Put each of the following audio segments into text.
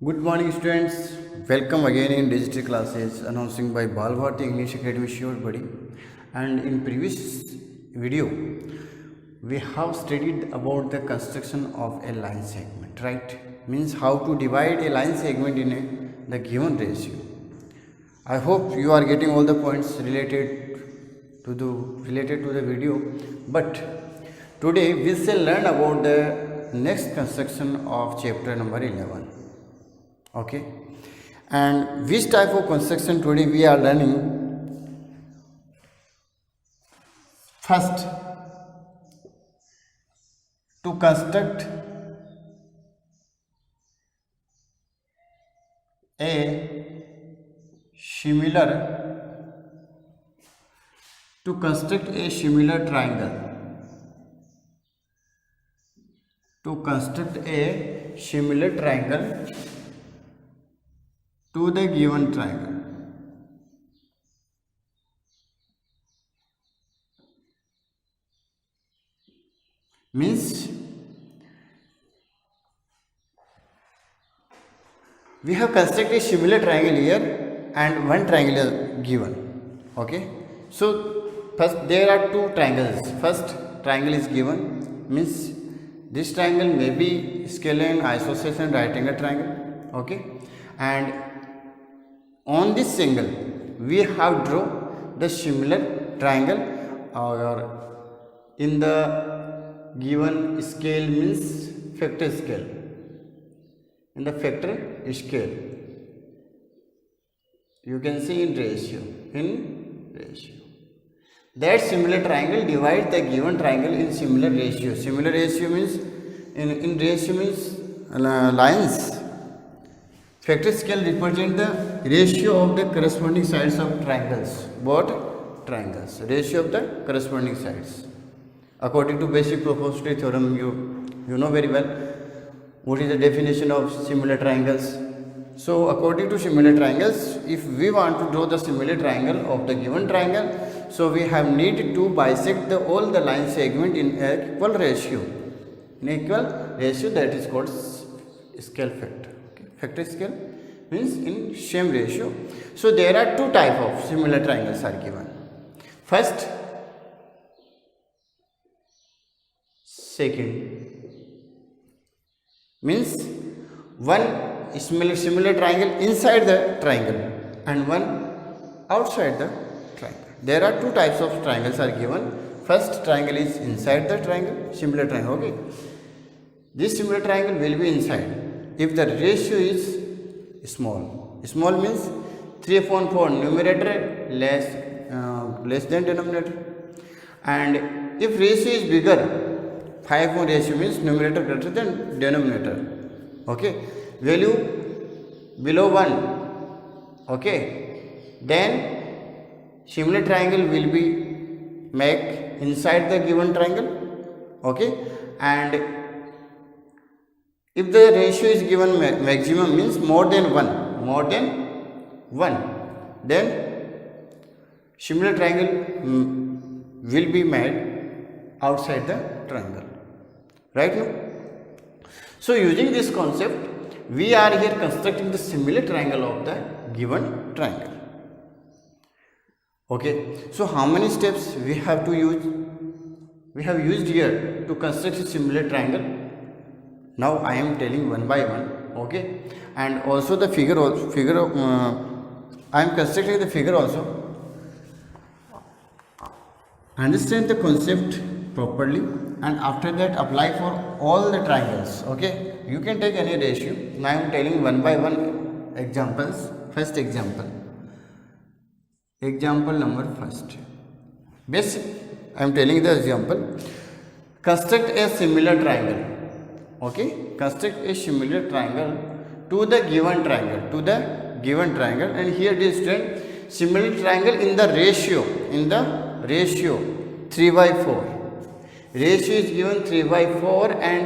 Good morning, students. Welcome again in digital classes announcing by Balbharti English Academy Sure Buddy. And in previous video, we have studied about the construction of a line segment, right? Means how to divide a line segment in the given ratio. I hope you are getting all the points related to the video. But today we shall learn about the next construction of chapter number 11. Okay, and which type of construction today we are learning? First, to construct a similar triangle, to the given triangle. Means we have constructed a similar triangle here and one triangle is given. Okay, so first there are two triangles. First triangle is given, means this triangle may be scalene, isosceles and right angle triangle. Okay, and on this angle we have draw the similar triangle, or in the given scale means factor scale. In the factor scale you can see in ratio, that similar triangle divides the given triangle in similar ratio. Similar ratio means in ratio means lines. Factor scale represent the ratio of the corresponding sides of triangles. Both triangles, ratio of the corresponding sides. According to basic proportionality theorem, you know very well what is the definition of similar triangles. So according to similar triangles, if we want to draw the similar triangle of the given triangle, so we have need to bisect all the line segment in equal ratio. That is called scale factor. Factor scale means in same ratio. So there are two type of similar triangles are given. First, second, means one similar triangle inside the triangle and one outside the triangle. There are two types of triangles are given. First triangle is inside the triangle, similar triangle. Okay, this similar triangle will be inside if the ratio is small. Small means 3/4 numerator less than denominator, and if ratio is bigger, 5 ratio means numerator greater than denominator. Okay, value below 1. Okay, then similar triangle will be make inside the given triangle. Okay, and if the ratio is given maximum means more than 1, then similar triangle will be made outside the triangle. Right now? So using this concept, we are here constructing the similar triangle of the given triangle. Okay, so how many steps we have to use? We have used here to construct a similar triangle. Now I am telling one by one. Okay, and also the figure I am constructing the figure also. Understand the concept properly, and after that apply for all the triangles. Okay, you can take any ratio. Now I am telling one by one examples. First example number first. Basic, I am telling the example. Construct a similar triangle. Okay, construct a similar triangle to the given triangle, and here this student, similar triangle in the ratio 3/4. Ratio is given 3/4, and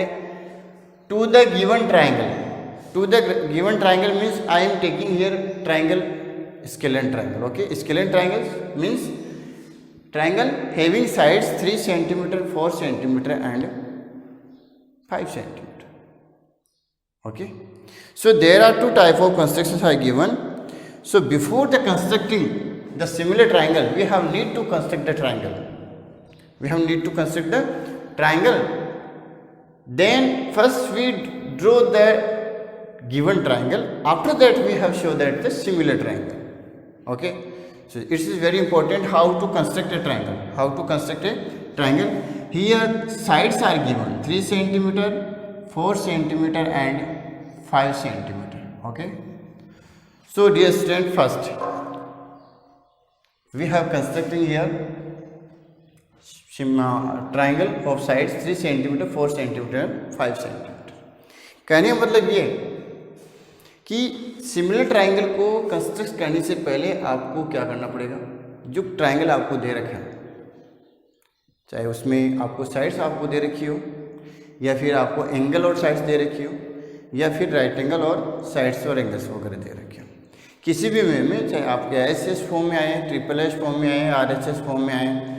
to the given triangle means I am taking here triangle, scalene triangle. Okay, scalene triangles means triangle having sides 3 cm, 4 cm and 5 cm. Okay, so there are two type of constructions are given. So before the constructing the similar triangle, we have need to construct the triangle. We have need to construct the triangle. Then first we draw the given triangle. After that we have shown that the similar triangle. Okay, so it is very important how to construct a triangle. How to construct a triangle. Here sides are given 3 centimeter, 4 centimeter and 5 centimeter. Okay, so dear student, first we have constructing here triangle of sides 3 centimeter, 4 centimeter and 5 centimeter. कहने का मतलब ये कि similar triangle को construct करने से पहले आपको क्या करना पड़ेगा, जो ट्राइंगल आपको दे रखा है, चाहे उसमें आपको साइड्स आपको दे रखी हो या फिर आपको एंगल और साइड्स दे रखी हो या फिर राइट एंगल और साइड्स और एंगल्स वगैरह दे रखे हो, किसी भी वे में, चाहे आपके एस फॉर्म में आए, ट्रिपल एस फॉर्म में आए, RHS फॉर्म में आए,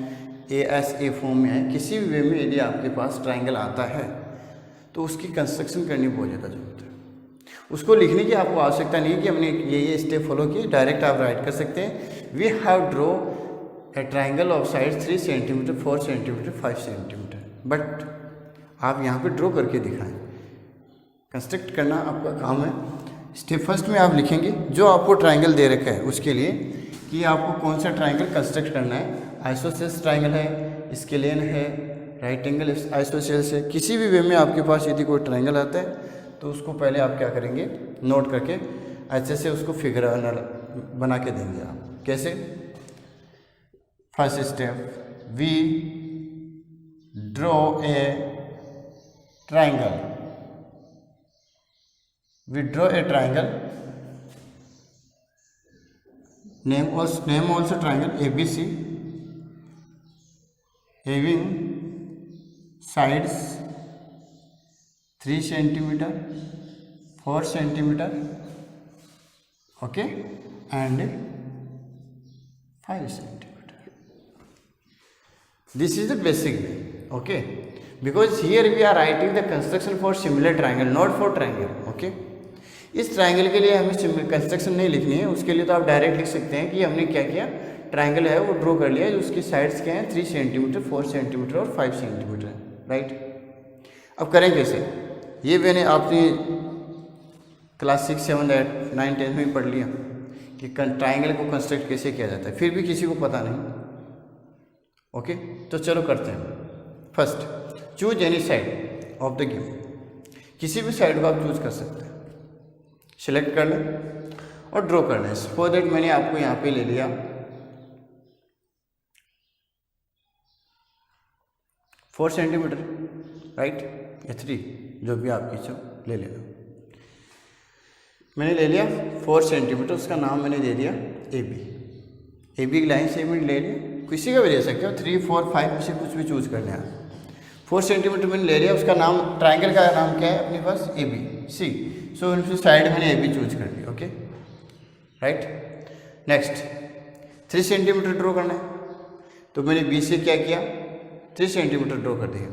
ASA फॉर्म में आए, किसी भी वे में यदि आपके पास ट्राइंगल आता है तो उसकी कंस्ट्रक्शन करनी बहुत ज़्यादा जरूरत है। उसको लिखने की आपको आवश्यकता नहीं कि हमने ये स्टेप फॉलो किए, डायरेक्ट आप राइट कर सकते हैं। We have draw a triangle of side 3 centimeter, 4 centimeter, 5 centimeter, but आप यहाँ पे ड्रॉ करके दिखाएं। कंस्ट्रक्ट करना आपका काम है। स्टेप फर्स्ट में आप लिखेंगे जो आपको ट्राइंगल दे रखा है उसके लिए कि आपको कौन सा ट्राइंगल कंस्ट्रक्ट करना है। आइसोसेल्स ट्राइंगल है, स्केलियन है, राइट एंगल आइसोसेल्स है, किसी भी वे में आपके पास यदि कोई ट्राइंगल आता है तो उसको पहले आप क्या करेंगे, नोट करके अच्छे से उसको फिगर बना के देंगे आप। कैसे? First step, we draw a triangle, we draw a triangle, name also triangle ABC, having sides 3 centimeter, 4 centimeter, okay, and 5 centimeter. This is the basic way, okay, because here we are writing the construction for similar triangle, not for triangle, okay. इस triangle के लिए हमें construction नहीं लिखनी है, उसके लिए तो आप डायरेक्ट लिख सकते हैं कि हमने क्या किया, ट्राइंगल है वो ड्रॉ कर लिया, उसकी साइड्स क्या हैं 3 सेंटीमीटर, 4 सेंटीमीटर और 5 सेंटीमीटर, राइट। अब करें कैसे, ये मैंने आपने क्लास 6, 7, 8, 9, 10 में ही पढ़ लिया कि ट्राइंगल को कंस्ट्रक्ट कैसे किया जाता है, फिर भी किसी को पता नहीं, ओके। तो चलो करते हैं। First, choose any side of the given, किसी भी साइड को आप चूज कर सकते हैं, सिलेक्ट कर लें और ड्रॉ कर लें। फॉर दैट मैंने आपको यहाँ पे ले लिया 4 सेंटीमीटर, राइट, या 3, जो भी आपकी इच्छा ले लेना। मैंने ले लिया 4 सेंटीमीटर, उसका नाम मैंने दे दिया AB की लाइन से मैंने ले लिया, किसी का भी ले सकते हो, 3, 4, 5 में से कुछ भी चूज करना है। 4 सेंटीमीटर मैंने ले लिया, उसका नाम, ट्राइंगल का नाम क्या है अपने पास, ABC, सो साइड मैंने AB चूज कर लिया, okay, right. Next 3 centimetre draw करना है, तो मैंने B से क्या किया, 3 सेंटीमीटर ड्रॉ कर दिया,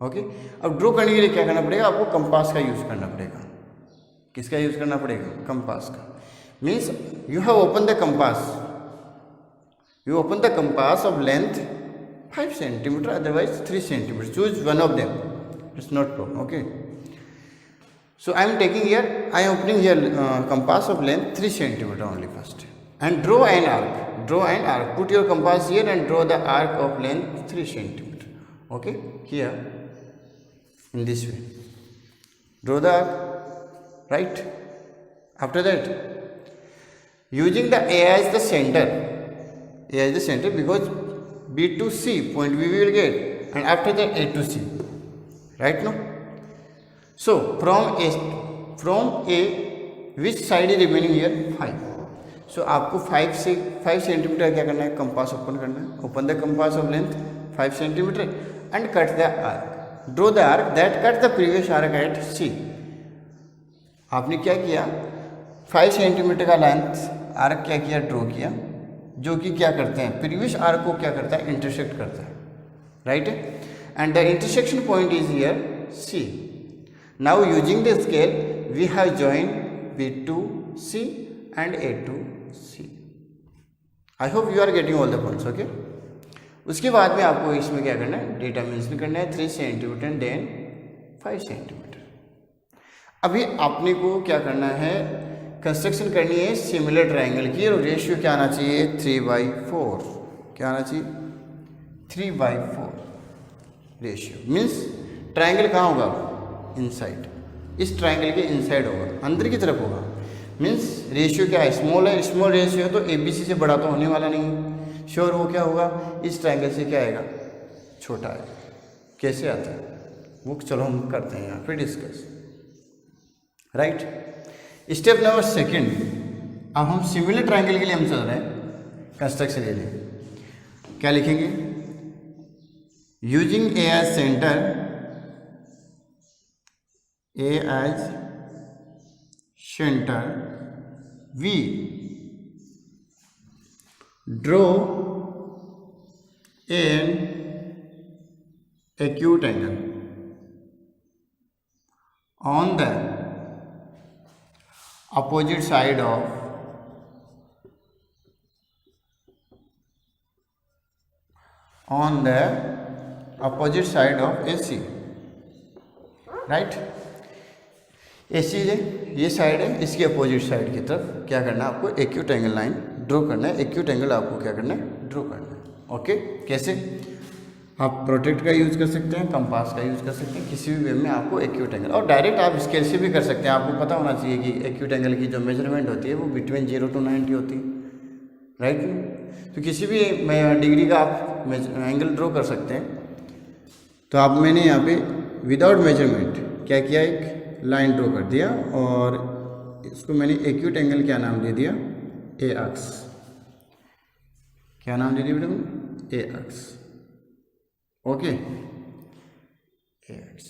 ओके। अब ड्रॉ करने के लिए क्या करना पड़ेगा, आपको कंपास का यूज़ करना पड़ेगा। किसका यूज़ करना पड़ेगा, कंपास का। Means you have open the compass, you open the compass of length 5 centimeter, otherwise 3 centimeter, choose one of them, it's not problem, okay. So I am taking here, I am opening here compass of length 3 centimeter only first, and draw an arc, put your compass here and draw the arc of length 3 centimeter, okay, here in this way, draw the arc, right. After that, using the A as the center, because B to C point we will get, and after that A to C, right now. So from A which side is remaining here, 5. So आपको 5 centimetre क्या करना है, compass open करना है, open the compass of length 5 centimetre and cut the arc, draw the arc that cut the previous arc eight C। आपने क्या किया, 5 centimetre का लेंथ आर्क क्या किया, ड्रॉ किया, जो कि क्या करते हैं, प्रीवियस आर्क को क्या करता है, इंटरसेक्ट करता है, right. And the intersection point is here C। Now using the scale we have joined B2C and A2C. I hope you are getting all the points. Okay. उसके बाद में आपको इसमें क्या करना है, डेटा मेंशन करना है 3 सेंटीमीटर एंड देन 5 सेंटीमीटर. अभी आपने को क्या करना है, कंस्ट्रक्शन करनी है सिमिलर ट्रायंगल की और रेशियो क्या आना चाहिए 3/4. क्या आना चाहिए 3/4 रेशियो. मीन्स ट्रायंगल कहाँ होगा, इनसाइड. इस ट्रायंगल के इनसाइड होगा, अंदर की तरफ होगा. मीन्स रेशियो क्या है, स्मॉल है. स्मॉल रेशियो तो ABC से बड़ा तो होने वाला नहीं है. श्योर वो क्या होगा, इस ट्रायंगल से क्या आएगा, छोटा है. कैसे आता है वो चलो हम करते हैं यहाँ पे डिस्कस. राइट. Step number 2. अब हम सिमिलर ट्रायंगल के लिए हम चल रहे हैं कंस्ट्रक्शन के लिए. क्या लिखेंगे, using A as center, A as center we draw an acute angle on the opposite side of AC. Right. AC है, ये साइड है, इसकी अपोजिट साइड की तरफ क्या करना है आपको, एक्यूट एंगल लाइन ड्रॉ करना है. एक्यूट एंगल आपको क्या करना है, ड्रॉ करना है. ओके. कैसे, आप प्रोटेक्ट का यूज़ कर सकते हैं, कंपास का यूज़ कर सकते हैं, किसी भी वे में आपको एक्यूट एंगल, और डायरेक्ट आप स्केल से भी कर सकते हैं. आपको पता होना चाहिए कि एक्यूट एंगल की जो मेजरमेंट होती है वो बिटवीन 0 to 90 होती है. राइट. तो किसी भी डिग्री का आप एंगल ड्रॉ कर सकते हैं. तो आप मैंने यहाँ पे विदाउट मेजरमेंट क्या किया, एक लाइन ड्रॉ कर दिया और इसको मैंने एक्यूट एंगल क्या नाम दे दिया, ए अक्स. क्या नाम दे दिया बेटा, A X. Okay. A X.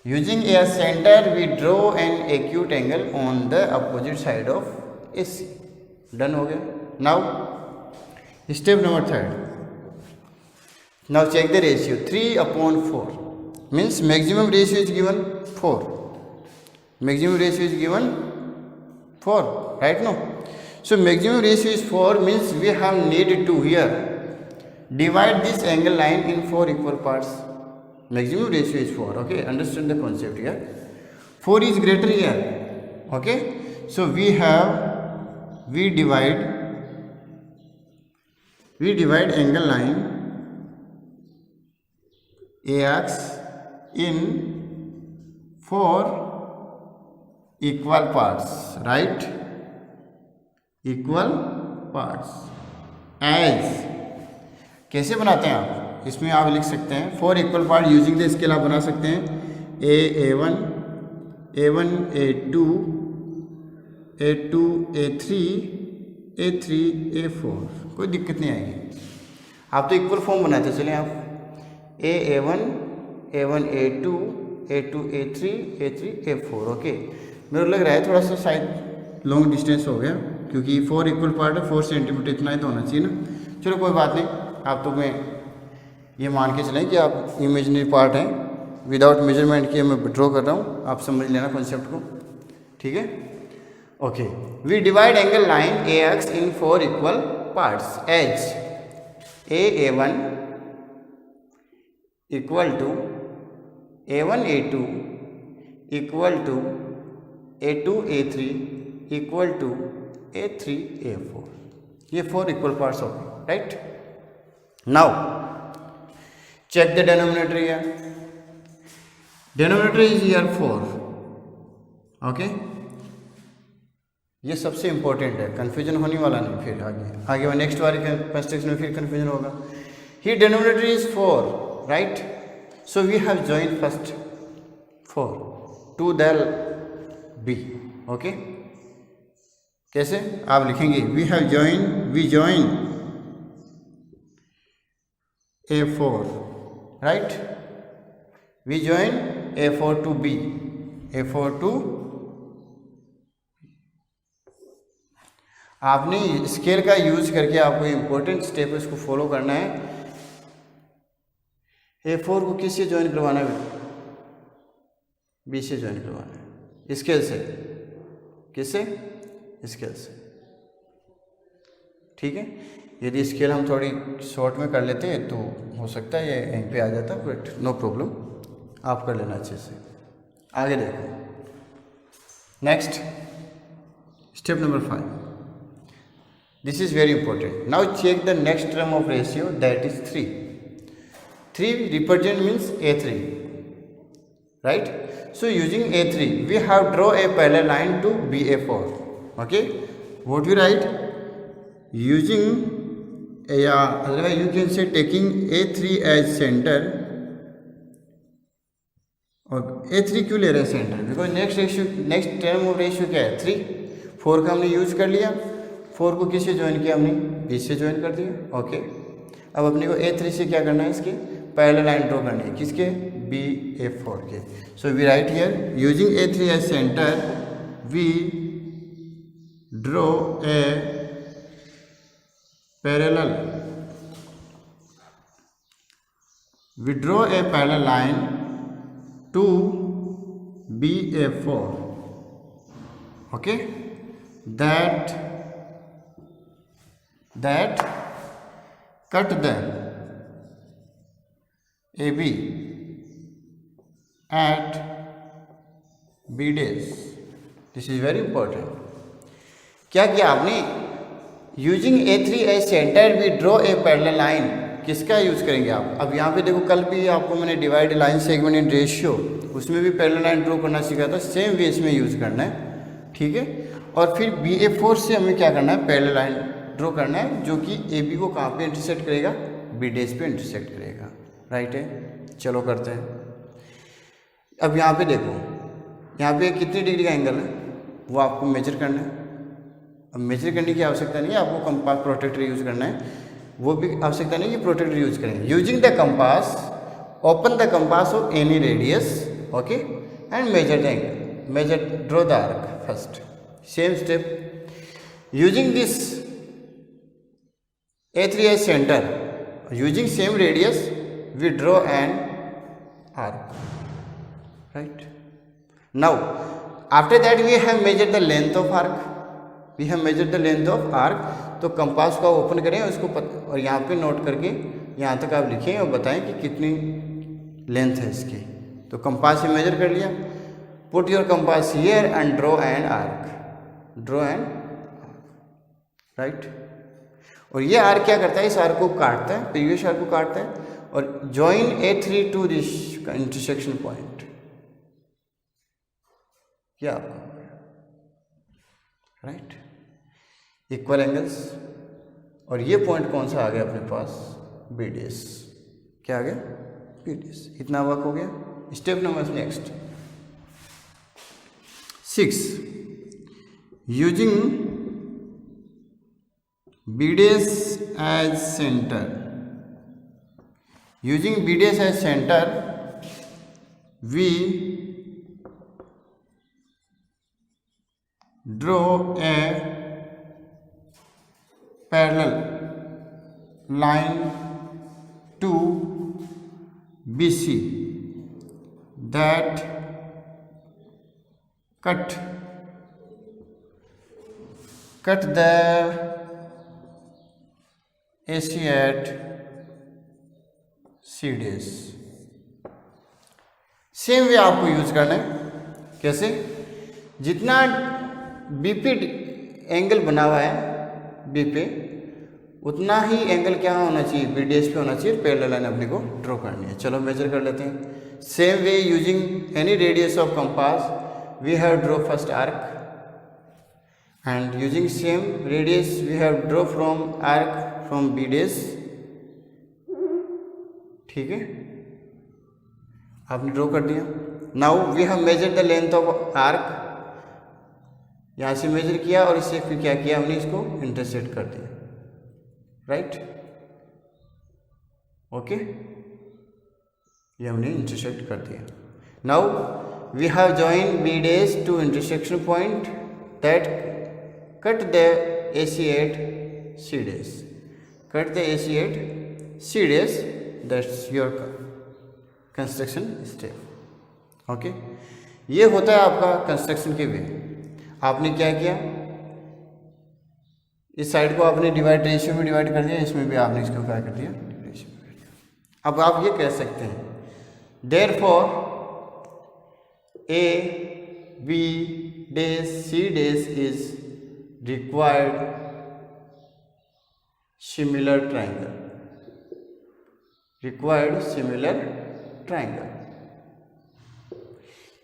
Using A centre we draw an acute angle on the opposite side of AC. Done हो गया. Now step number 3. Now check the ratio 3/4 means maximum ratio is given 4. Maximum ratio is given 4, right? No. So maximum ratio is 4 means we have need to here divide this angle line in 4 equal parts. Maximum ratio is 4. Okay, understand the concept here. 4 is greater here. Okay, so we divide angle line AX in 4 equal parts, right? Equal parts. As कैसे बनाते हैं आप, इसमें आप लिख सकते हैं 4 equal part using the scale आप बना सकते हैं A1, A2, A2, A3, A3, A4. कोई दिक्कत नहीं आएगी. आप तो इक्वल फॉर्म बनाते चले आप A1, A2, A2, A3, A3, A4. Okay. मेरे लग रहा है थोड़ा सा शायद लॉन्ग डिस्टेंस हो गया क्योंकि 4 इक्वल पार्ट है, 4 सेंटीमीटर इतना ही तो होना चाहिए ना. चलो कोई बात नहीं. आप तो मैं ये मान के चलें कि आप इमेजिनरी पार्ट हैं, विदाउट मेजरमेंट किए मैं ड्रॉ कर रहा हूँ. आप समझ लेना कॉन्सेप्ट को. ठीक है. Okay. We divide angle line AX in 4 equal parts as A1 equal to A1 A2 equal to A2 A3 equal to A3 A4. ये 4 इक्वल पार्ट्स हो गए. Right. Now check the denominator here. Denominator is here 4. Okay. ये सबसे important है, confusion होने वाला नहीं. फिर आगे नेक्स्ट वाले कंस्ट्रक्शन में फिर कंफ्यूजन होगा. ही denominator is 4. right? So we have joined first 4 to the B. Okay, कैसे आप लिखेंगे, we join A4, right? We join A4 to B, A4 to आपने स्केल का यूज करके आपको इम्पोर्टेंट स्टेप इसको फॉलो करना है. A4 को किससे ज्वाइन करवाना है? बी से ज्वाइन करवाना है स्केल से। किससे? स्केल से। ठीक है, यदि स्केल हम थोड़ी शॉर्ट में कर लेते हैं तो हो सकता है ये यहीं पे आ जाता, बट नो प्रॉब्लम, आप कर लेना अच्छे से। आगे देखो, next step number 5, this is very important. Now check the next term of ratio, that is 3 represent means A3, right? So using A3 we have draw a parallel line to BA4. Okay, what we write? Using otherwise you can say taking A3 as center, और A3 क्यों ले रहे हैं centre? Because next term of ratio क्या है? 3। 4 का हमने use कर लिया, 4 को किससे ज्वाइन किया हमने? B से ज्वाइन कर दिया। ओके, अब अपने को A3 से क्या करना है? इसके पैरेलल लाइन ड्रॉ करनी है। किसके? BA4 के। So we write here using A3 as center we draw a parallel line to BA4, okay, that cut the AB at B days. This is very important. क्या किया आपने? Using A3 as center we draw a parallel line. किसका use करेंगे आप? अब यहाँ पे देखो, कल भी आपको मैंने divide line segment and ratio, उसमें भी पैरेलल लाइन ड्रॉ करना सीखा था। सेम वे इसमें यूज करना है, ठीक है। और फिर BA4 से हमें क्या करना है? पैरेलल लाइन ड्रॉ करना है, जो कि AB को कहाँ पे इंटरसेक्ट करेगा? B डेज पे इंटरसेक्ट करेगा। राइट है, चलो करते हैं। अब यहाँ पे देखो, यहाँ पे कितनी डिग्री का एंगल है वो आपको मेजर करना है। अब मेजर करने की आवश्यकता नहीं है, आपको कंपास प्रोटेक्टर यूज करना है, वो भी आवश्यकता नहीं कि प्रोटेक्टर यूज करेंगे। Using the compass, open the compass of any radius, okay, and measure the angle, measure draw the arc first. Same step, using this A3 as center, using same radius we draw an arc, right? Now after that we have measured the length of arc, we have measured the length of arc। तो compass को open करें उसको और यहाँ पे note करके यहाँ तक आप लिखें और बताएं कि कितनी लेंथ है इसकी। तो कंपास से मेजर कर लिया, put your compass here and draw an arc, draw an arc, right. और ये आर्क क्या करता है? इस आर्क को काटता है, प्रीवियस आर्क को काटता है और join A3 to this intersection point. क्या आपको राइट? इक्वल एंगल्स, और ये पॉइंट कौन सा आ गया अपने पास? B डेस। क्या आ गया? B डेस। इतना वर्क हो गया। Step number next 6, using B dash as center, using B dash as center we draw a parallel line to BC that cut the AC at C days। Same way आपको use करना है। कैसे? जितना B पे angle बना हुआ है B पे, उतना ही एंगल क्या होना चाहिए? बी डेज पे होना चाहिए। पैरेलल लाइन अपने को ड्रॉ करनी है। चलो मेजर कर लेते हैं। Same way using any radius of compass we have draw first arc, and using same radius we have draw from arc from B dash। ठीक है, आपने ड्रॉ कर दिया। Now we have measure the length of arc, यहाँ से major किया और इससे फिर क्या किया? हमने इसको इंटरसेक्ट कर दिया, राइट। ओके, ये हमने इंटरसेक्ट कर दिया। Now we have join B dash to intersection point that cut the AC at C dash, cut the AC at C dash। That's your construction step, okay। ये होता है आपका कंस्ट्रक्शन के वे। आपने क्या किया, इस साइड को आपने डिवाइड रेशियो में डिवाइड कर दिया, इसमें भी आपने इसको क्या कर दिया, रेशियो में कर दिया। अब आप ये कह सकते हैं therefore A B dash C dash is required similar triangle, required similar triangle.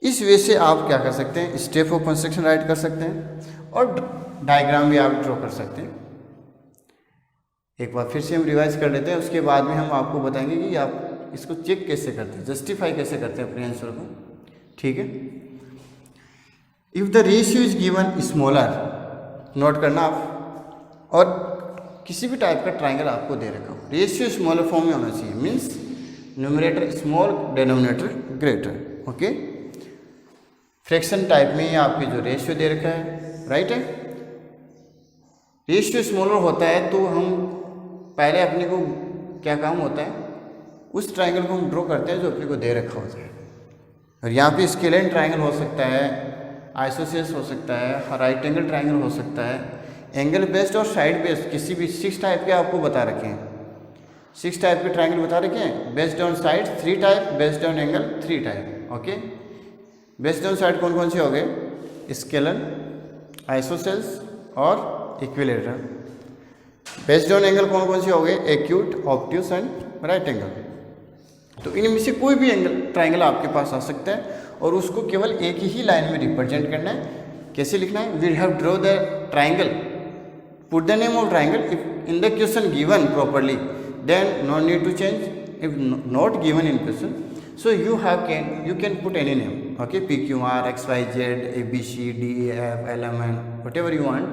इस वे से आप क्या कर सकते हैं, स्टेप ऑफ कंस्ट्रक्शन राइट कर सकते हैं और डायग्राम भी आप ड्रॉ कर सकते हैं। एक बार फिर से हम रिवाइज कर लेते हैं, उसके बाद में हम आपको बताएंगे कि आप इसको चेक कैसे करते हैं, जस्टिफाई कैसे करते हैं अपने आंसर को। ठीक है, if the ratio is given smaller, note करना आप, और किसी भी टाइप का ट्राइंगल आपको दे रखा हो, रेशियो स्मॉलर फॉर्म में होना चाहिए, means numerator small denominator greater. Okay, fraction type में आपके जो रेशियो दे रखा है, राइट है, रेशियो स्मॉलर होता है तो हम पहले अपने को क्या काम होता है, उस ट्राइंगल को हम ड्रॉ करते हैं जो अपने को दे रखा होता है। और यहाँ पे स्केलेन ट्राइंगल हो सकता है, आइसोसेल्स हो सकता है, राइट एंगल ट्राइंगल हो सकता है, एंगल बेस्ड और साइड बेस्ड, किसी भी 6 टाइप के आपको बता रखे हैं, 6 टाइप के ट्राइंगल बता रखे हैं। Based on side 3 type, based on angle 3 type. Okay, based on side कौन कौन से हो गए, स्केलर, आइसोसेल्स और इक्विलेटरल। बेस्ड ऑन एंगल कौन कौन से हो गए, acute, obtuse and right angle. तो इनमें से कोई भी एंगल ट्राइंगल आपके पास आ सकता है और उसको केवल एक ही लाइन में रिप्रेजेंट करना है। कैसे लिखना है, we have draw the triangle, put the name of triangle if in the question given properly, then no need to change. If not given in question, so you can put any name. Okay, P Q R X Y Z A B C D E F L M N, whatever you want,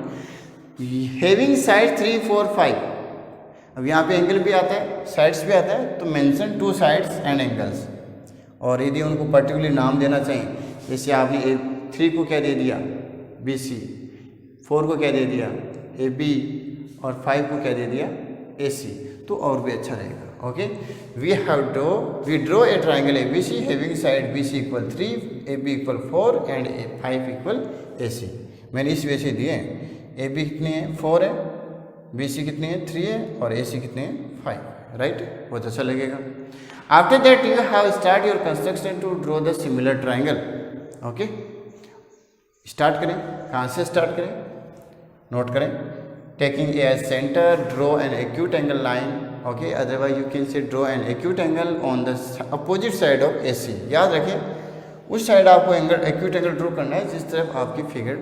having sides 3 4 5. अब यहाँ पे angle भी आता है, sides भी आता है, तो मेंशन 2 साइड्स एंड एंगल्स। और यदि उनको पर्टिकुलर नाम देना चाहिए, जैसे आपने 3 को क्या दे दिया, बी सी, 4 को क्या दे दिया, ए बी, और 5 को क्या दे दिया, ए सी, तो और भी अच्छा रहेगा। Okay, we draw a triangle A B C having side B C equal 3, A B equal 4 and 5 equal A C. मैंने इस वे से दिए, ए बी कितनी है, 4 है, बी सी कितनी है, 3 है, और ए सी कितने हैं, 5। राइट, बहुत अच्छा लगेगा। After that you have start your construction to draw the similar triangle. Okay, start करें, कहाँ से स्टार्ट करें, नोट करें, taking A as centre, draw an acute angle line. Okay, otherwise you can say draw an acute angle on the opposite side of A C. याद रखें, उस side आपको angle acute angle draw करना है जिस तरफ आपकी फिगर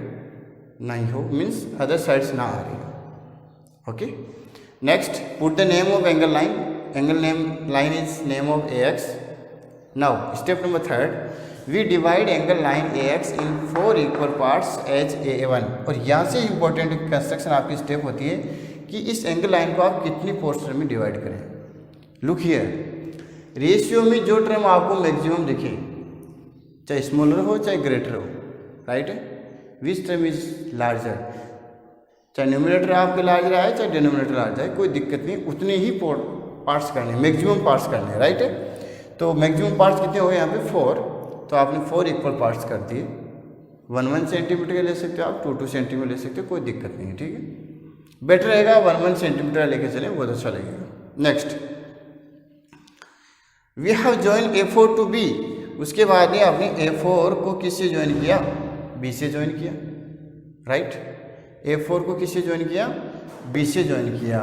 नहीं हो, मीन्स अदर साइड्स ना आ रही हो। Okay, next, put the name of angle line, angle name line is name of A X. Now step number 3, we divide angle line A X in 4 equal parts H A 1। और यहाँ से important construction आपकी step होती है कि इस angle line को आप कितनी पोर्शन में डिवाइड करें। लुक हियर, रेशियो में जो टर्म आपको मैक्सिमम दिखे, चाहे स्मॉलर हो चाहे ग्रेटर हो, right, which term is larger, चाहे न्यूमरेटर आपके लार्जर आए चाहे डिनोमिनेटर लार्जर आए, कोई दिक्कत नहीं, उतने ही पार्ट्स करने, मैक्सिमम पार्ट्स करने। राइट, तो मैक्सिमम पार्ट्स कितने हो गए यहाँ पे 4, तो आपने 4 इक्वल पार्ट्स कर दिए। 1 सेंटीमीटर के ले सकते हो आप, 2 सेंटीमीटर ले सकते हो, कोई दिक्कत नहीं है। ठीक है, बेटर रहेगा 1 सेंटीमीटर लेके चलें, बहुत अच्छा लगेगा। Next, we have join A4 to B। उसके बाद ही आपने A4 को किससे ज्वाइन किया, B से ज्वाइन किया। राइट, A4 को किससे ज्वाइन किया, B से ज्वाइन किया,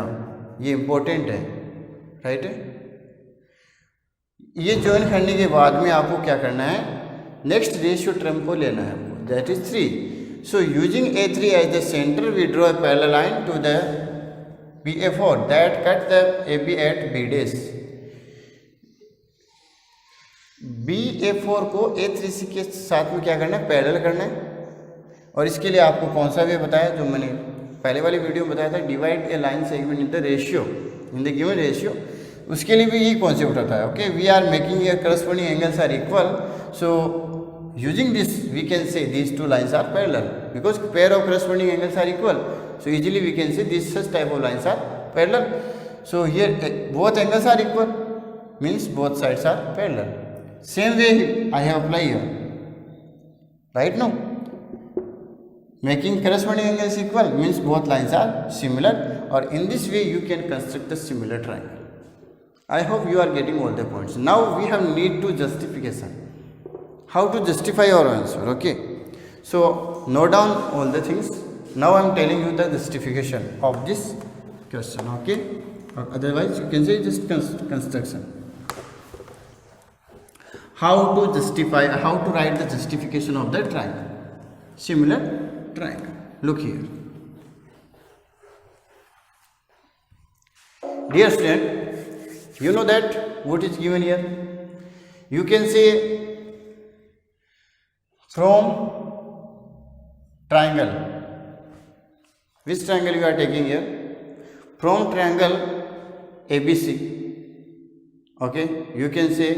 ये इंपॉर्टेंट है। राइट, ये ज्वाइन करने के बाद में आपको क्या करना है, नेक्स्ट रेशियो टर्म को लेना है, that is 3। So using A3 as the centre, we draw a parallel line to the BA4 that cut the AB at B dash. BA4 को A3 के साथ में क्या करना है, पैरेलल करना है। और इसके लिए आपको कौन सा वे बताया, जो मैंने पहले वाली वीडियो में बताया था, divide a line segment in the ratio, in the given ratio, उसके लिए भी यही कॉन्सेप्ट होता है। Okay, we are making a corresponding angles are equal, so using this we can say these 2 lines are parallel, because pair of corresponding angles are equal, so easily we can say this such type of lines are parallel. So here both angles are equal, means both sides are parallel. Same way I have apply here, right? No, making corresponding angles equal means both lines are similar, or in this way you can construct a similar triangle. I hope you are getting all the points. Now we have need to justification. How to justify our answer? Okay, so note down all the things. Now I am telling you the justification of this question. Okay, or otherwise you can say just construction. How to justify, how to write the justification of the triangle, similar triangle. Look here, dear student, you know that what is given here. You can say from triangle, which triangle you are taking here? From triangle ABC. Okay, you can say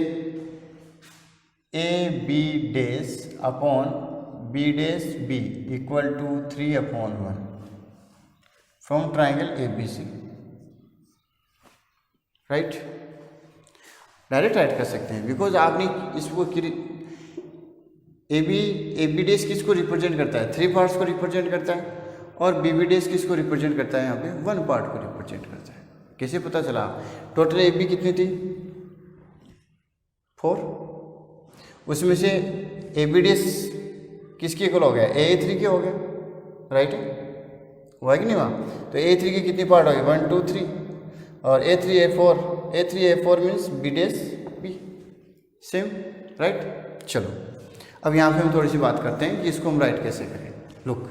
AB dash upon B dash B equal to 3/1 from triangle ABC, right? Direct right कर सकते हैं, because आपने इसको ए B days किसको represent करता है? 3 parts को represent करता है, और बी बी डेज किसको रिप्रेजेंट करता है? यहाँ पे 1 पार्ट को रिप्रेजेंट करता है. कैसे पता चला? टोटल ए बी कितनी थी? 4. उसमें से ए बी डेज किसके इक्वल हो गया? ए3 के हो गया, राइट? हुआ कि नहीं हुआ? तो ए3 की कितनी पार्ट हो गई? 1 2 3, और A3 A4 means B dash B, same, right? चलो अब यहाँ पे हम थोड़ी सी बात करते हैं कि इसको हम राइट कैसे करें. लुक,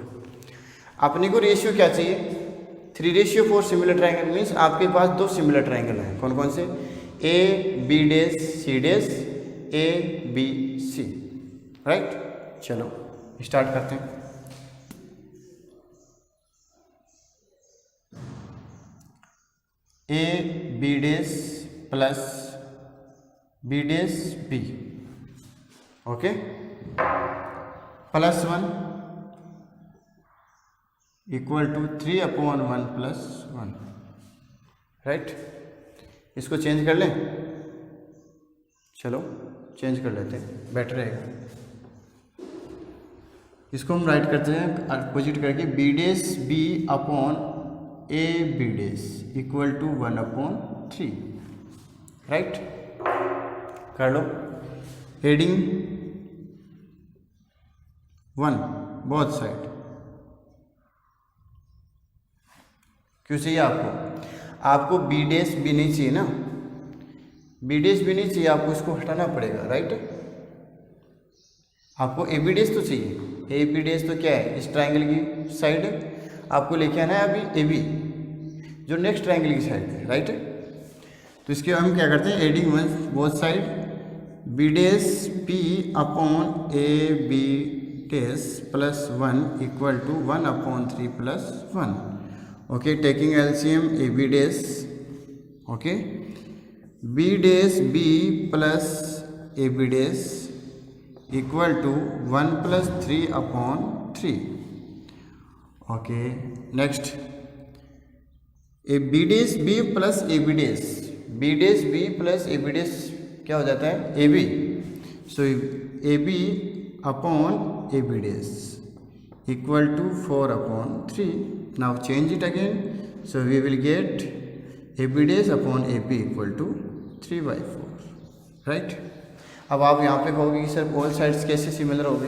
अपने को रेशियो क्या चाहिए? 3:4 सिमिलर ट्राइंगल मीन्स आपके पास 2 सिमिलर ट्राइंगल हैं. कौन कौन से? A B dash C dash, A B C, right? चलो स्टार्ट करते हैं. A B dash plus B dash B, okay, plus 1 equal to 3/1 plus 1, right? इसको चेंज कर लें. चलो चेंज कर लेते हैं, बेटर रहेगा. इसको हम राइट करते हैं अपोजिट करके, B dash B upon A B dash equal to 1/3, right? कर लो. Adding 1 both side. क्यों चाहिए आपको? आपको बी डेज बी नहीं चाहिए ना, बी डेज भी नहीं चाहिए, आपको इसको हटाना पड़ेगा, राइट? आपको ए बी डेज तो चाहिए. ए बी डेज तो क्या है? इस ट्राइंगल की साइड है, आपको लेके आना है अभी ए बी, जो नेक्स्ट ट्राइंगल की साइड है, राइट? तो इसके हम क्या करते हैं? Adding 1 both side, B dash P upon A B dash plus 1 equal to 1/3 plus 1. Okay, taking LCM A B dash, okay, B dash B plus A B dash equal to 1 + 3/3. Okay, next A B dash B plus A B dash, B dash B plus A B dash क्या हो जाता है? A B. So A B upon A B dash equal to 4/3. Now change it again, so we will get A B dash upon A B equal to 3/4, right? अब आप यहाँ पे कहोगे कि सर ऑल साइड्स कैसे similar हो गए?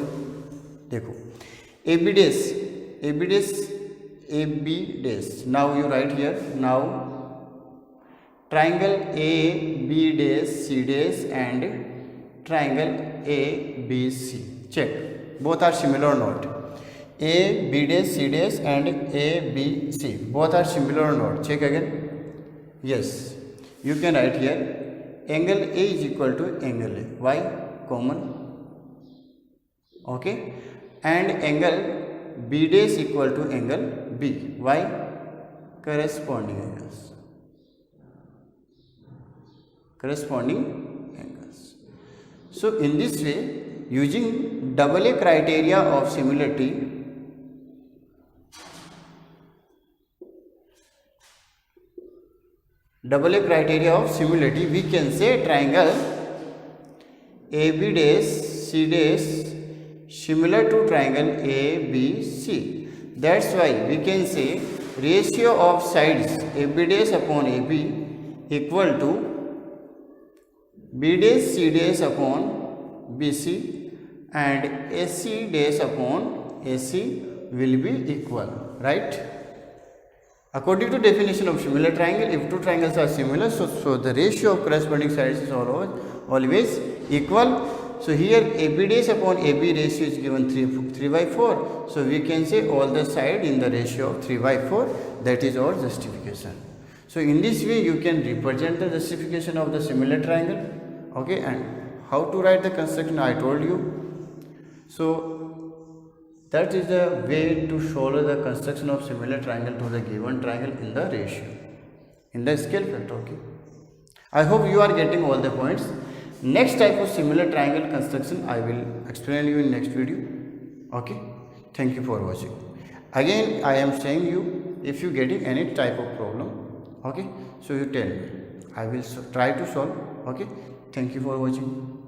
देखो, A B dash A B dash, now you write here, now triangle A B dash C dash and triangle A B C, check both are similar or not? A B dash C dash and A B C both are similar or not? Check again. Yes, you can write here angle A is equal to angle A. Why? Common. Okay, and angle B dash equal to angle B. Why? Corresponding angles. Corresponding angles. So in this way, using double A criteria of similarity, we can say triangle AB dash C dash similar to triangle ABC. That's why we can say ratio of sides AB dash upon AB equal to B dash C dash upon BC and AC dash upon AC will be equal, right? According to definition of similar triangle, if two triangles are similar, so the ratio of corresponding sides is always equal. So here AB dash upon AB ratio is given 3 by 4. So we can say all the side in the ratio of 3 by 4. That is our justification. So in this way you can represent the justification of the similar triangle. Okay, and how to write the construction I told you. So that is the way to show the construction of similar triangle to the given triangle in the ratio, in the scale factor. Okay, I hope you are getting all the points. Next type of similar triangle construction I will explain you in next video. Okay, thank you for watching. Again I am saying you, if you getting any type of problem, okay, so you tell me, I will try to solve. Okay, thank you for watching.